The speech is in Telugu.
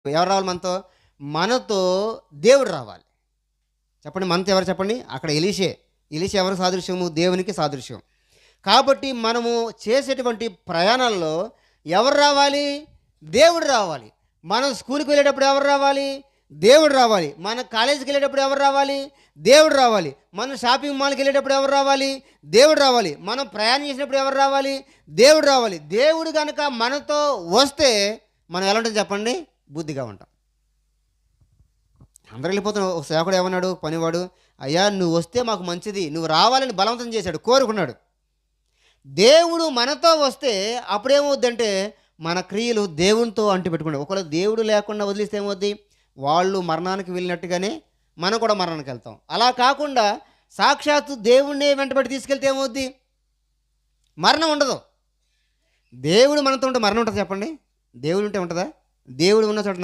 ఎవరు రావాలి మనతో? మనతో దేవుడు రావాలి. చెప్పండి, మనతో ఎవరు చెప్పండి? అక్కడ ఎలీషే. ఎలీషా ఎవరు సాదృశ్యము? దేవునికి సాదృశ్యం. కాబట్టి మనము చేసేటువంటి ప్రయాణాల్లో ఎవరు రావాలి? దేవుడు రావాలి. మనం స్కూల్కి వెళ్ళేటప్పుడు ఎవరు రావాలి? దేవుడు రావాలి. మన కాలేజీకి వెళ్ళేటప్పుడు ఎవరు రావాలి? దేవుడు రావాలి. మనం షాపింగ్ మాల్కి వెళ్ళేటప్పుడు ఎవరు రావాలి? దేవుడు రావాలి. మనం ప్రయాణం చేసినప్పుడు ఎవరు రావాలి? దేవుడు రావాలి. దేవుడు కనుక మనతో వస్తే మనం ఎలా ఉంటుంది చెప్పండి? బుద్ధిగా ఉంటాం. అందరూ వెళ్ళిపోతున్నాం. ఒక సేవకుడు ఏమన్నాడు? పనివాడు, అయ్యా నువ్వు వస్తే మాకు మంచిది, నువ్వు రావాలని బలవంతం చేశాడు, కోరుకున్నాడు. దేవుడు మనతో వస్తే అప్పుడేమవుద్దంటే మన క్రియలు దేవునితో అంటి పెట్టుకుంటాం. ఒకవేళ దేవుడు లేకుండా వదిలిస్తే ఏమవుద్ది? వాళ్ళు మరణానికి వెళ్ళినట్టుగానే మనం కూడా మరణానికి వెళ్తాం. అలా కాకుండా సాక్షాత్తు దేవుణ్ణి వెంటబడి తీసుకెళ్తే ఏమవుద్ది? మరణం ఉండదు. దేవుడు మనతో ఉంటే మరణం ఉంటుంది చెప్పండి? దేవుడు ఉంటే ఉంటుందా? దేవుడు ఉన్న చోట